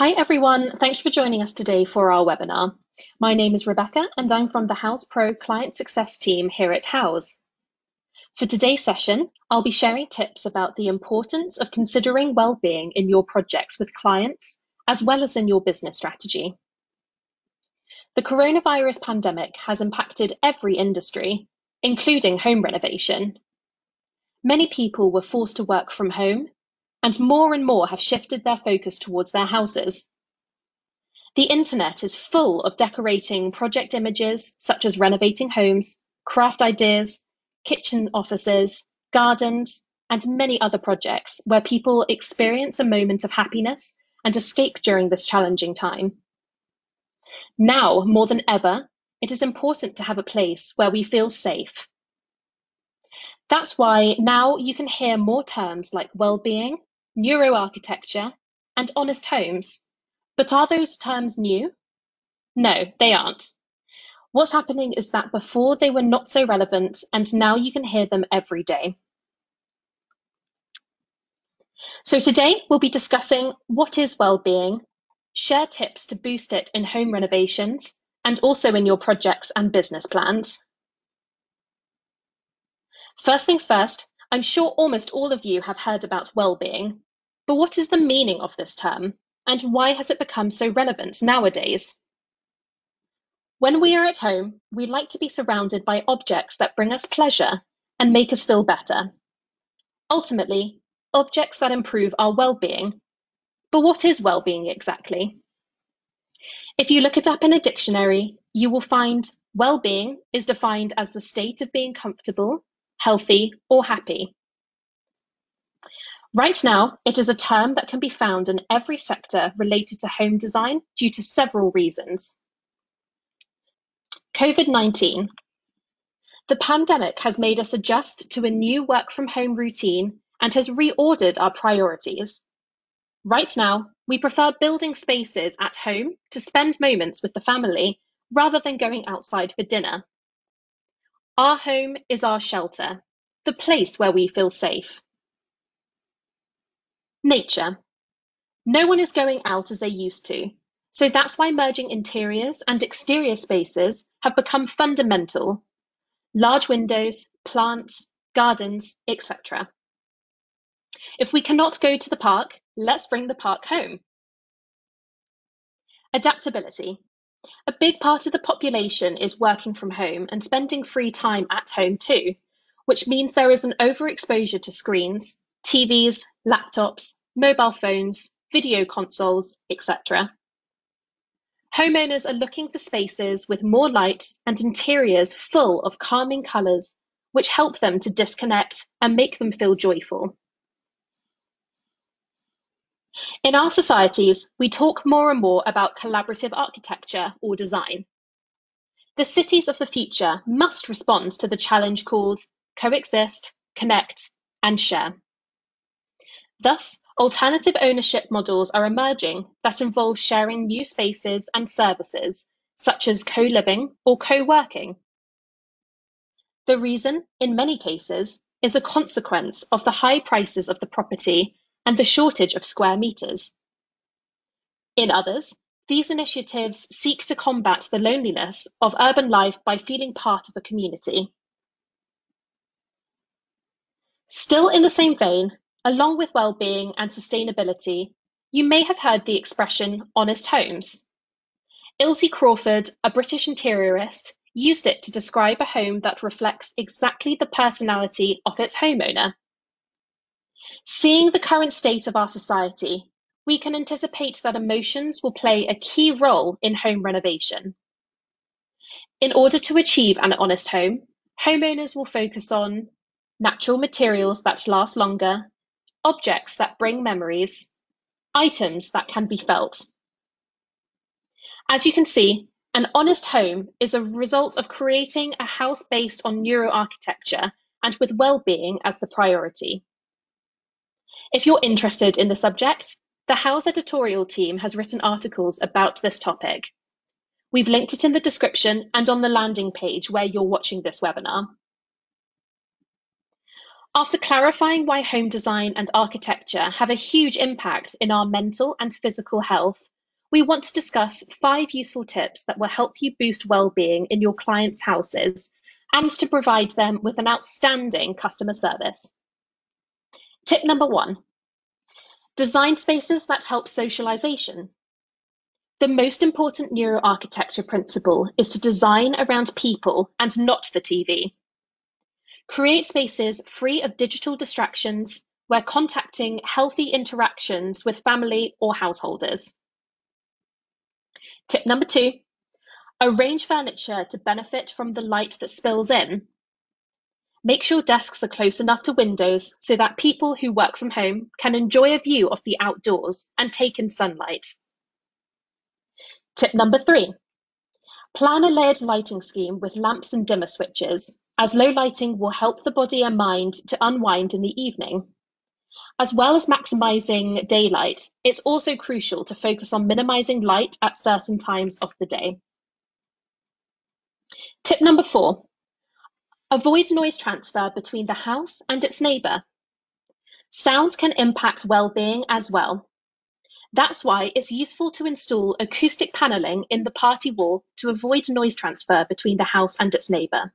Hi everyone, thanks for joining us today for our webinar. My name is Rebecca and I'm from the House Pro Client Success team here at House. For today's session, I'll be sharing tips about the importance of considering well-being in your projects with clients, as well as in your business strategy. The coronavirus pandemic has impacted every industry, including home renovation. Many people were forced to work from home, and more have shifted their focus towards their houses. The internet is full of decorating project images such as renovating homes, craft ideas, kitchen offices, gardens, and many other projects where people experience a moment of happiness and escape during this challenging time. Now, more than ever, it is important to have a place where we feel safe. That's why now you can hear more terms like well-being, neuroarchitecture, and honest homes. But are those terms new? No, they aren't. What's happening is that before they were not so relevant, and now you can hear them every day. So today we'll be discussing what is well-being, share tips to boost it in home renovations, and also in your projects and business plans. First things first, I'm sure almost all of you have heard about well-being, but what is the meaning of this term, and why has it become so relevant nowadays? When we are at home, we like to be surrounded by objects that bring us pleasure and make us feel better. Ultimately, objects that improve our well-being. But what is well-being exactly? If you look it up in a dictionary, you will find well-being is defined as the state of being comfortable, healthy, or happy. Right now, it is a term that can be found in every sector related to home design due to several reasons. COVID-19. The pandemic has made us adjust to a new work from home routine and has reordered our priorities. Right now, we prefer building spaces at home to spend moments with the family rather than going outside for dinner. Our home is our shelter, the place where we feel safe. Nature. No one is going out as they used to, so that's why merging interiors and exterior spaces have become fundamental. Large windows, plants, gardens, etc. If we cannot go to the park, let's bring the park home. Adaptability. A big part of the population is working from home and spending free time at home too, which means there is an overexposure to screens, TVs, laptops, mobile phones, video consoles, etc. Homeowners are looking for spaces with more light and interiors full of calming colours, which help them to disconnect and make them feel joyful. In our societies, we talk more and more about collaborative architecture or design. The cities of the future must respond to the challenge called coexist, connect, and share. Thus, alternative ownership models are emerging that involve sharing new spaces and services, such as co-living or co-working. The reason, in many cases, is a consequence of the high prices of the property and the shortage of square meters. In others, these initiatives seek to combat the loneliness of urban life by feeling part of a community. Still in the same vein, along with well-being and sustainability, you may have heard the expression honest homes. Ilse Crawford, a British interiorist, used it to describe a home that reflects exactly the personality of its homeowner. Seeing the current state of our society, we can anticipate that emotions will play a key role in home renovation. In order to achieve an honest home, homeowners will focus on natural materials that last longer, objects that bring memories, items that can be felt. As you can see, an honest home is a result of creating a house based on neuroarchitecture and with well-being as the priority. If you're interested in the subject, the House editorial team has written articles about this topic. We've linked it in the description and on the landing page where you're watching this webinar. After clarifying why home design and architecture have a huge impact in our mental and physical health, we want to discuss 5 useful tips that will help you boost well-being in your clients' houses and to provide them with an outstanding customer service. Tip number 1, design spaces that help socialization. The most important neuroarchitecture principle is to design around people and not the TV. Create spaces free of digital distractions where contacting healthy interactions with family or householders. Tip number 2, arrange furniture to benefit from the light that spills in. Make sure desks are close enough to windows so that people who work from home can enjoy a view of the outdoors and take in sunlight. Tip number 3, plan a layered lighting scheme with lamps and dimmer switches, as low lighting will help the body and mind to unwind in the evening. As well as maximizing daylight, it's also crucial to focus on minimizing light at certain times of the day. Tip number 4, avoid noise transfer between the house and its neighbour. Sound can impact well-being as well. That's why it's useful to install acoustic panelling in the party wall to avoid noise transfer between the house and its neighbour.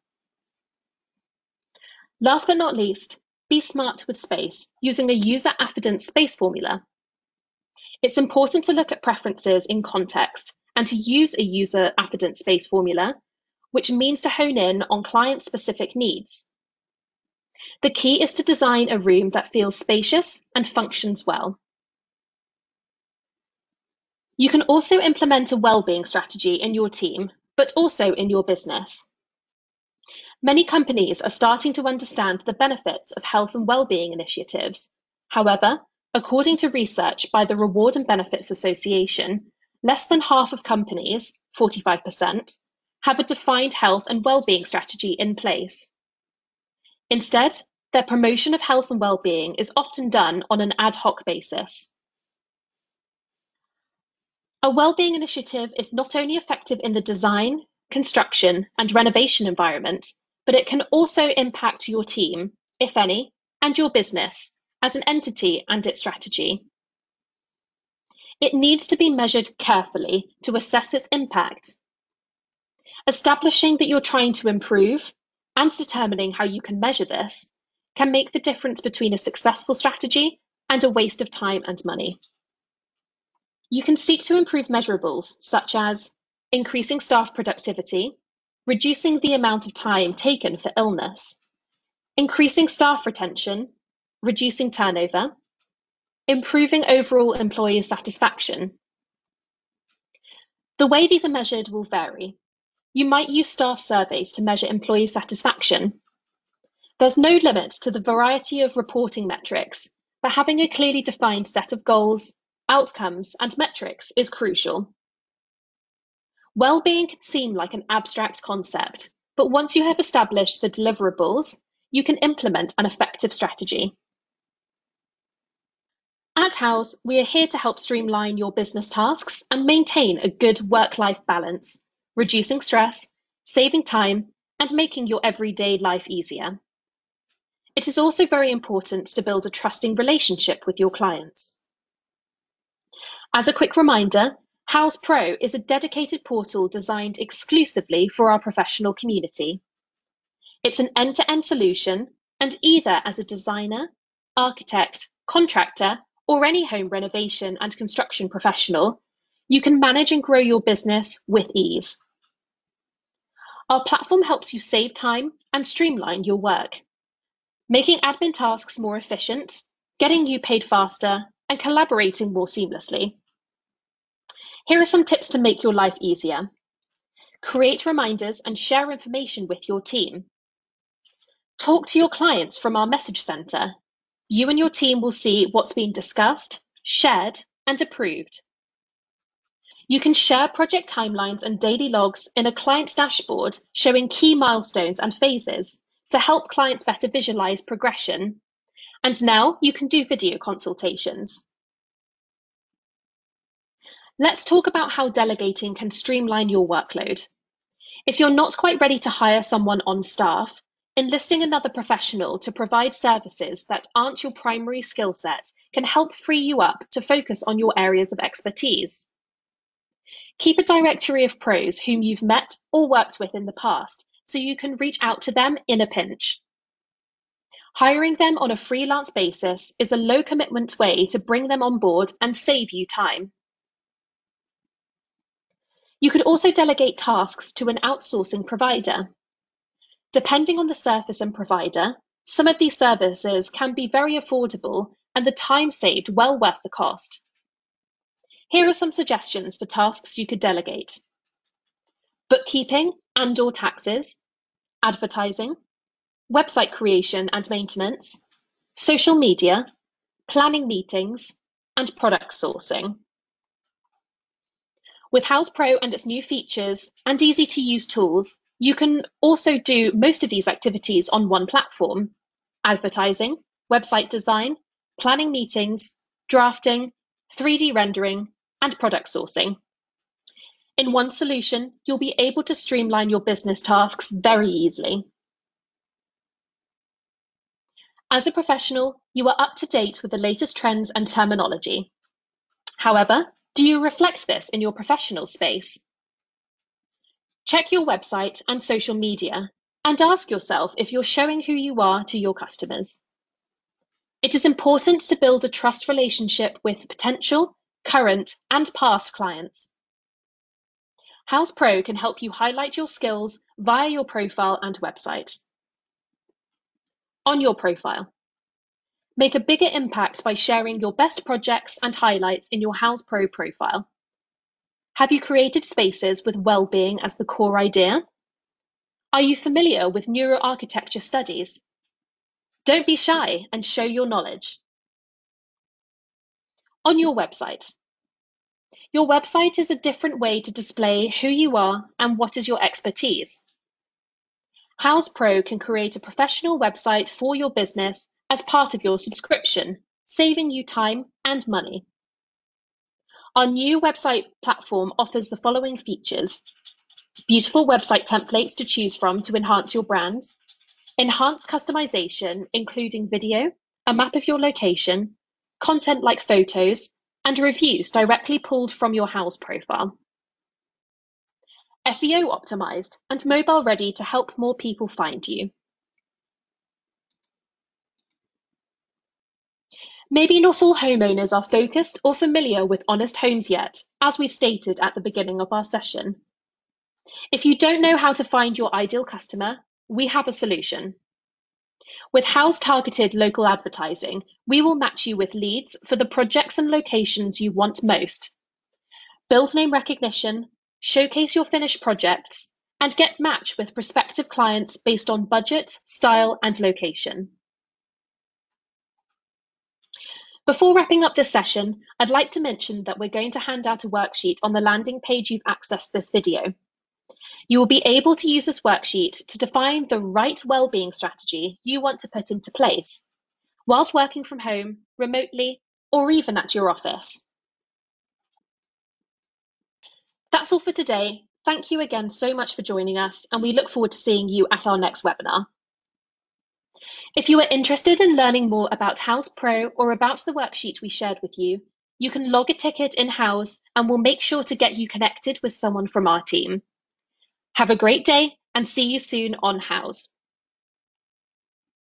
Last but not least, be smart with space using a user affidance space formula. It's important to look at preferences in context and to use a user affidance space formula, which means to hone in on client-specific needs. The key is to design a room that feels spacious and functions well. You can also implement a well-being strategy in your team, but also in your business. Many companies are starting to understand the benefits of health and well-being initiatives. However, according to research by the Reward and Benefits Association, less than half of companies, 45%, have a defined health and well-being strategy in place. Instead, their promotion of health and well-being is often done on an ad hoc basis. A well-being initiative is not only effective in the design, construction, and renovation environment, but it can also impact your team, if any, and your business as an entity and its strategy. It needs to be measured carefully to assess its impact. Establishing that you're trying to improve and determining how you can measure this can make the difference between a successful strategy and a waste of time and money. You can seek to improve measurables such as increasing staff productivity, reducing the amount of time taken for illness, increasing staff retention, reducing turnover, improving overall employee satisfaction. The way these are measured will vary. You might use staff surveys to measure employee satisfaction. There's no limit to the variety of reporting metrics, but having a clearly defined set of goals, outcomes, and metrics is crucial. Well-being can seem like an abstract concept, but once you have established the deliverables, you can implement an effective strategy. At House, we are here to help streamline your business tasks and maintain a good work-life balance, reducing stress, saving time, and making your everyday life easier. It is also very important to build a trusting relationship with your clients. As a quick reminder, House Pro is a dedicated portal designed exclusively for our professional community. It's an end-to-end solution, and either as a designer, architect, contractor, or any home renovation and construction professional, you can manage and grow your business with ease. Our platform helps you save time and streamline your work, making admin tasks more efficient, getting you paid faster, and collaborating more seamlessly. Here are some tips to make your life easier. Create reminders and share information with your team. Talk to your clients from our message center. You and your team will see what's being discussed, shared, and approved. You can share project timelines and daily logs in a client dashboard showing key milestones and phases to help clients better visualize progression. And now you can do video consultations. Let's talk about how delegating can streamline your workload. If you're not quite ready to hire someone on staff, Enlisting another professional to provide services that aren't your primary skill set can help free you up to focus on your areas of expertise. Keep a directory of pros whom you've met or worked with in the past so you can reach out to them in a pinch. Hiring them on a freelance basis is a low commitment way to bring them on board and save you time. You could also delegate tasks to an outsourcing provider. Depending on the service and provider, some of these services can be very affordable and the time saved well worth the cost. Here are some suggestions for tasks you could delegate: bookkeeping and/or taxes, advertising, website creation and maintenance, social media, planning meetings, and product sourcing. With House Pro and its new features and easy-to-use tools, you can also do most of these activities on one platform: advertising, website design, planning meetings, drafting, 3D rendering, and product sourcing. In one solution, you'll be able to streamline your business tasks very easily. As a professional, you are up to date with the latest trends and terminology. However, do you reflect this in your professional space? Check your website and social media and ask yourself if you're showing who you are to your customers. It is important to build a trust relationship with potential, current, and past clients. House Pro can help you highlight your skills via your profile and website. On your profile, make a bigger impact by sharing your best projects and highlights in your House Pro profile. Have you created spaces with well-being as the core idea? Are you familiar with neuroarchitecture studies? Don't be shy and show your knowledge. On your website. Your website is a different way to display who you are and what is your expertise. House Pro can create a professional website for your business as part of your subscription, saving you time and money. Our new website platform offers the following features: beautiful website templates to choose from to enhance your brand, enhanced customization, including video, a map of your location, content like photos, and reviews directly pulled from your house profile. SEO optimized and mobile ready to help more people find you. Maybe not all homeowners are focused or familiar with Honest Homes yet, as we've stated at the beginning of our session. If you don't know how to find your ideal customer, we have a solution. With house-targeted local advertising, we will match you with leads for the projects and locations you want most. Build name recognition, showcase your finished projects, and get matched with prospective clients based on budget, style, and location. Before wrapping up this session, I'd like to mention that we're going to hand out a worksheet on the landing page you've accessed this video. You will be able to use this worksheet to define the right well-being strategy you want to put into place, whilst working from home, remotely, or even at your office. That's all for today. Thank you again so much for joining us, and we look forward to seeing you at our next webinar. If you are interested in learning more about House Pro or about the worksheet we shared with you, you can log a ticket in-house and we'll make sure to get you connected with someone from our team. Have a great day and see you soon on House.